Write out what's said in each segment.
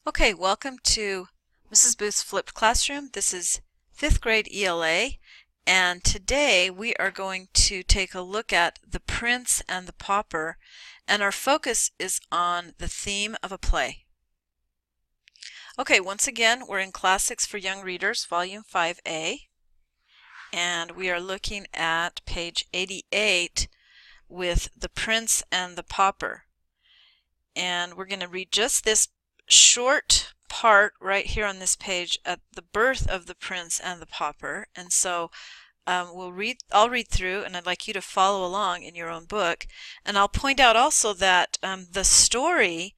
Okay, welcome to Mrs. Booth's Flipped Classroom. This is 5th grade ELA, and today we are going to take a look at The Prince and the Pauper, and our focus is on the theme of a play. Okay, once again, we're in Classics for Young Readers, Volume 5A, and we are looking at page 88 with The Prince and the Pauper. And we're going to read just this short part right here on this page at the birth of the prince and the pauper. And so I'll read through, and I'd like you to follow along in your own book. And I'll point out also that the story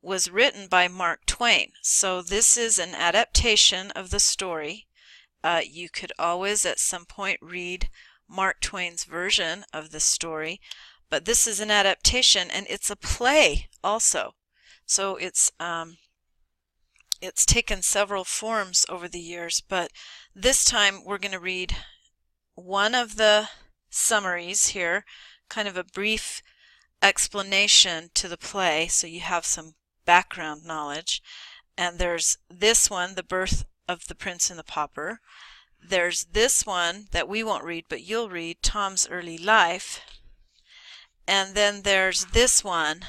was written by Mark Twain. So this is an adaptation of the story. You could always at some point read Mark Twain's version of the story, but this is an adaptation, and it's a play also. So it's taken several forms over the years, but this time we're going to read one of the summaries here, kind of a brief explanation to the play so you have some background knowledge. And there's this one, The Birth of the Prince and the Pauper. There's this one that we won't read, but you'll read, Tom's Early Life. And then there's this one,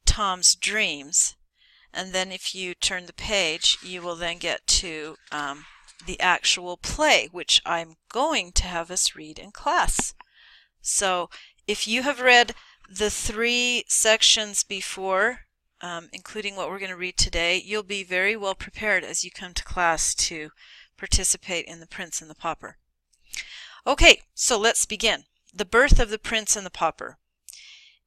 Tom's Dreams. And then if you turn the page, you will then get to the actual play, which I'm going to have us read in class. So if you have read the 3 sections before, including what we're going to read today, you'll be very well prepared as you come to class to participate in The Prince and the Pauper. Okay, so let's begin. The Birth of the Prince and the Pauper.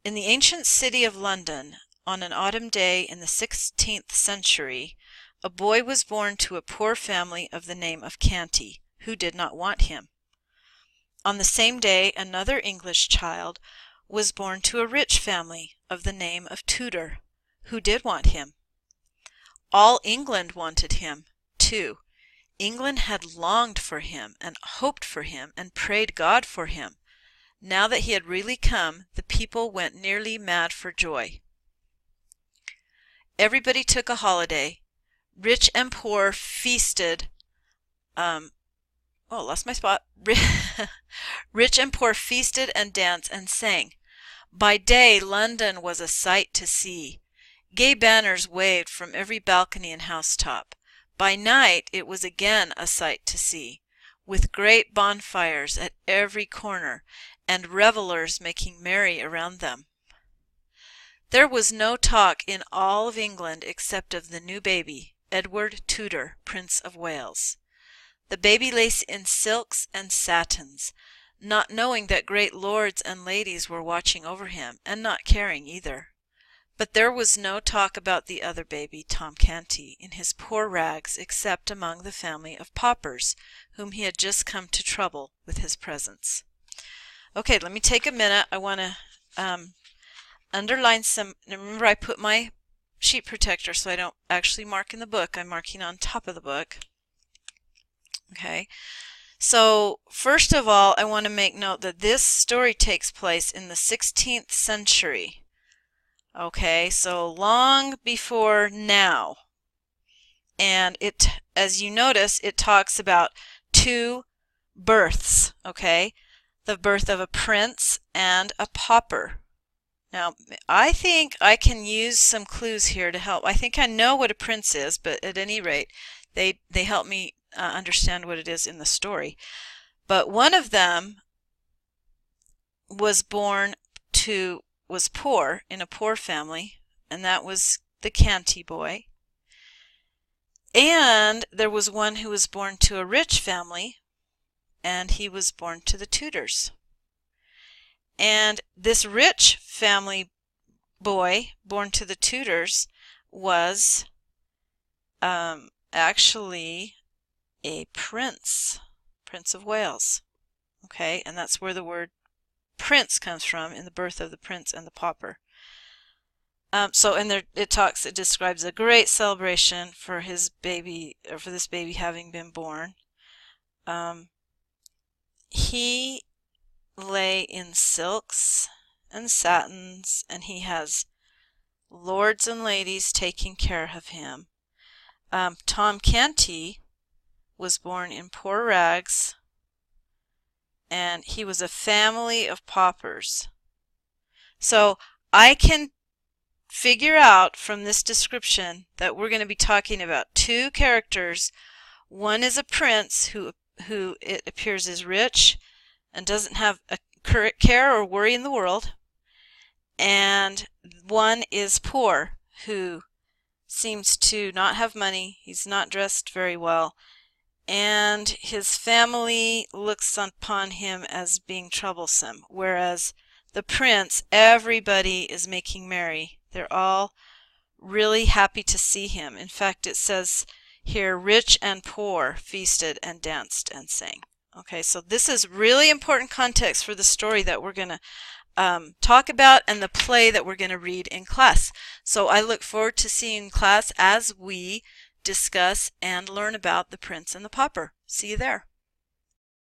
In the ancient city of London, on an autumn day in the 16th century, a boy was born to a poor family of the name of Canty, who did not want him. On the same day, another English child was born to a rich family of the name of Tudor, who did want him. All England wanted him, too. England had longed for him, and hoped for him, and prayed God for him. Now that he had really come, the people went nearly mad for joy. Everybody took a holiday. Rich and poor feasted. Lost my spot. Rich and poor feasted and danced and sang. By day, London was a sight to see. Gay banners waved from every balcony and housetop. By night, it was again a sight to see, with great bonfires at every corner, and revellers making merry around them. There was no talk in all of England except of the new baby, Edward Tudor, Prince of Wales. The baby lay in silks and satins, not knowing that great lords and ladies were watching over him, and not caring either. But there was no talk about the other baby, Tom Canty, in his poor rags, except among the family of paupers, whom he had just come to trouble with his presence. Okay, let me take a minute. I want to underline some. Remember, I put my sheet protector so I don't actually mark in the book. I'm marking on top of the book. Okay, so first of all, I want to make note that this story takes place in the 16th century. Okay, so long before now. And it, as you notice, it talks about 2 births, okay? The birth of a prince and a pauper. Now, I think I can use some clues here to help. I think I know what a prince is, but at any rate, they help me understand what it is in the story. But one of them was poor in a poor family, and that was the Canty boy. And there was one who was born to a rich family, and he was born to the Tudors. And this rich family boy born to the Tudors was actually a prince of Wales. Okay, and that's where the word prince comes from, in The Birth of the Prince and the Pauper. It describes a great celebration for his baby, or for this baby having been born. He lay in silks and satins, and he has lords and ladies taking care of him. Tom Canty was born in poor rags, and he was a family of paupers. So I can figure out from this description that we're going to be talking about two characters. One is a prince who it appears is rich and doesn't have a care or worry in the world, and one is poor who seems to not have money. He's not dressed very well, and his family looks upon him as being troublesome, whereas the prince, everybody is making merry. They're all really happy to see him. In fact, it says here, rich and poor feasted and danced and sang. Okay, so this is really important context for the story that we're going to talk about and the play that we're going to read in class. So I look forward to seeing you in class as we discuss and learn about The Prince and the Pauper. See you there.